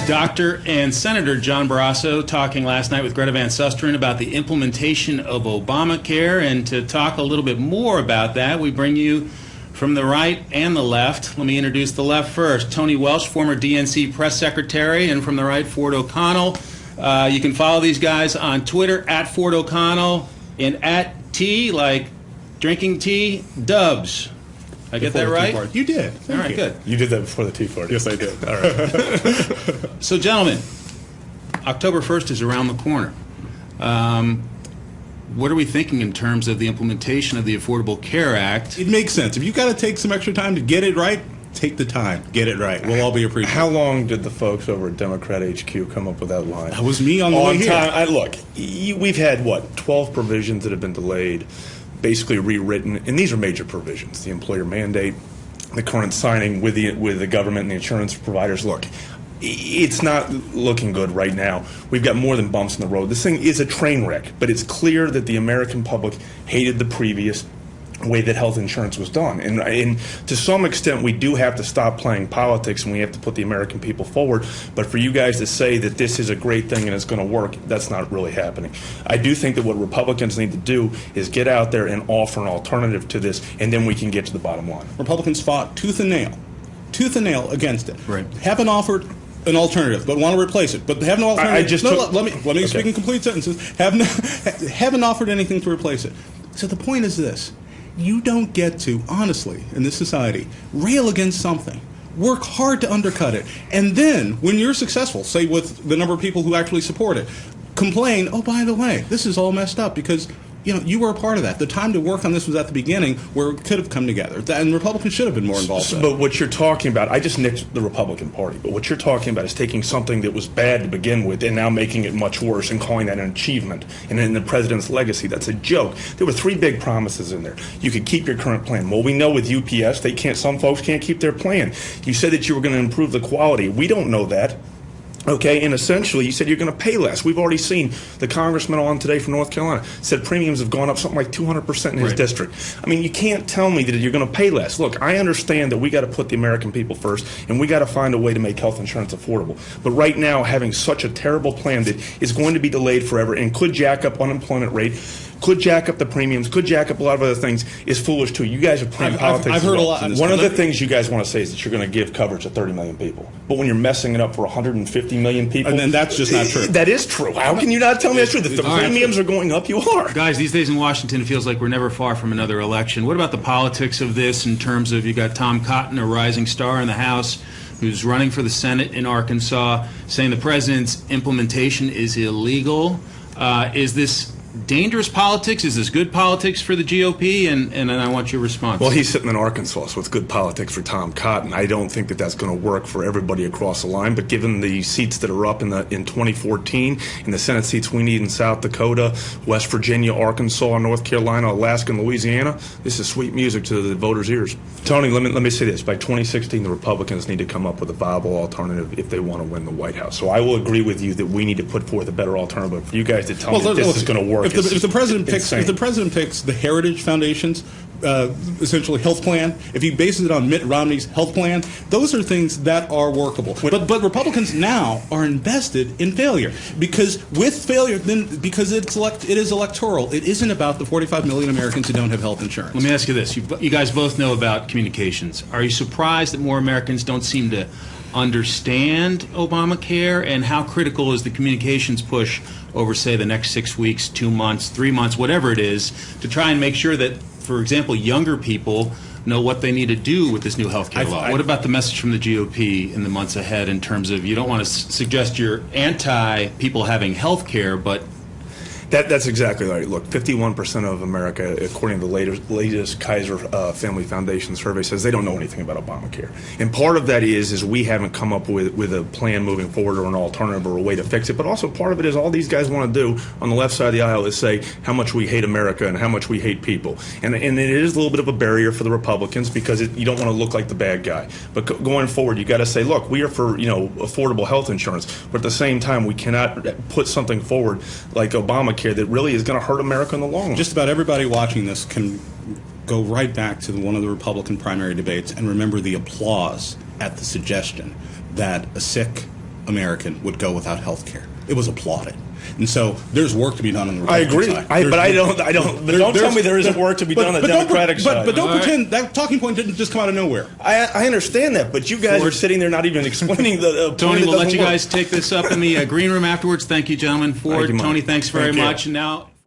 Dr. and Senator John Barrasso talking last night with Greta Van Susteren about the implementation of Obamacare. And to talk a little bit more about that, we bring you from the right and the left. Let me introduce the left first. Tony Welch, former DNC press secretary, and from the right, Ford O'Connell. You can follow these guys on Twitter, at Ford O'Connell, and at T, like drinking tea, Dubs. I get that right? You did. All right, good. You did that before the tea party. Yes, I did. All right. So, gentlemen, October 1st is around the corner. What are we thinking in terms of the implementation of the Affordable Care Act? It makes sense. If you've got to take some extra time to get it right, take the time. Get it right. We'll all be appreciative. How long did the folks over at Democrat HQ come up with that line? That was me on the way here. Time. Look, we've had, 12 provisions that have been delayed, basically rewritten, and these are major provisions. The employer mandate, the current signing with the government and the insurance providers. Look, it's not looking good right now. We've got more than bumps in the road. This thing is a train wreck, but it's clear that the American public hated the previous way that health insurance was done. And to some extent, we do have to stop playing politics and we have to put the American people forward. But for you guys to say that this is a great thing and it's going to work, that's not really happening. I do think that what Republicans need to do is get out there and offer an alternative to this, and then we can get to the bottom line. Republicans fought tooth and nail against it. Right. Haven't offered an alternative, but want to replace it. But have no alternative. Let me speak in complete sentences. Haven't offered anything to replace it. So the point is this. You don't get to, honestly, in this society, rail against something, work hard to undercut it, and then, when you're successful, say with the number of people who actually support it, complain, oh, by the way, this is all messed up because you were a part of that. The time to work on this was at the beginning where it could have come together, and Republicans should have been more involved in it. But what you're talking about, I just nicked the Republican Party, but what you're talking about is taking something that was bad to begin with and now making it much worse and calling that an achievement. And in the president's legacy, that's a joke. There were 3 big promises in there. You could keep your current plan. Well, we know with UPS, some folks can't keep their plan. You said that you were going to improve the quality. We don't know that. Okay, and essentially you said you're going to pay less. We've already seen the congressman on today from North Carolina said premiums have gone up something like 200% in his district. I mean, you can't tell me that you're going to pay less. Look, I understand that we got to put the American people first, and we got to find a way to make health insurance affordable. But right now, having such a terrible plan that is going to be delayed forever and could jack up unemployment rate, could jack up the premiums, could jack up a lot of other things, is foolish too. You guys are playing politics. I've heard a lot. One of the things you guys want to say is that you're going to give coverage to 30 million people. But when you're messing it up for 150 million people, and then that's just not true. That is true. How can you not tell me that's true? If the premiums are going up, you are. Guys, these days in Washington, it feels like we're never far from another election. What about the politics of this in terms of you got Tom Cotton, a rising star in the House, who's running for the Senate in Arkansas, saying the president's implementation is illegal? Is this dangerous politics? Is this good politics for the GOP? And I want your response. Well, he's sitting in Arkansas, so it's good politics for Tom Cotton. I don't think that that's going to work for everybody across the line, but given the seats that are up in 2014 and the Senate seats we need in South Dakota, West Virginia, Arkansas, North Carolina, Alaska, and Louisiana, this is sweet music to the voters' ears. Tony, let me say this. By 2016, the Republicans need to come up with a viable alternative if they want to win the White House. So I will agree with you that we need to put forth a better alternative. But for you guys to tell me that this is going to work, if the president picks the Heritage Foundation's essentially health plan, if he bases it on Mitt Romney's health plan, those are things that are workable. But Republicans now are invested in failure because with failure, because it is electoral. It isn't about the 45 million Americans who don't have health insurance. Let me ask you this: you guys both know about communications. Are you surprised that more Americans don't seem to understand Obamacare, and how critical is the communications push over, say, the next 6 weeks, 2 months, 3 months, whatever it is, to try and make sure that, for example, younger people know what they need to do with this new health care law? What about the message from the GOP in the months ahead in terms of you don't want to suggest you're anti-people having health care, but That's exactly right. Look, 51% of America, according to the latest Kaiser Family Foundation survey, says they don't know anything about Obamacare. And part of that is we haven't come up with a plan moving forward or an alternative or a way to fix it. But also part of it is all these guys want to do on the left side of the aisle is say how much we hate America and how much we hate people. And it is a little bit of a barrier for the Republicans because you don't want to look like the bad guy. But going forward, you got to say, look, we are for affordable health insurance. But at the same time, we cannot put something forward like Obamacare that really is going to hurt America in the long run. Just about everybody watching this can go right back to one of the Republican primary debates and remember the applause at the suggestion that a sick American would go without health care. It was applauded. And so there's work to be done on the Republican side. I agree. Don't tell me there isn't work to be done on the Democratic side. But don't pretend that talking point didn't just come out of nowhere. I understand that, but you guys are sitting there not even explaining the Tony, we'll let you guys take this up in the green room afterwards. Thank you, gentlemen. Ford, Tony, thanks very much. And now...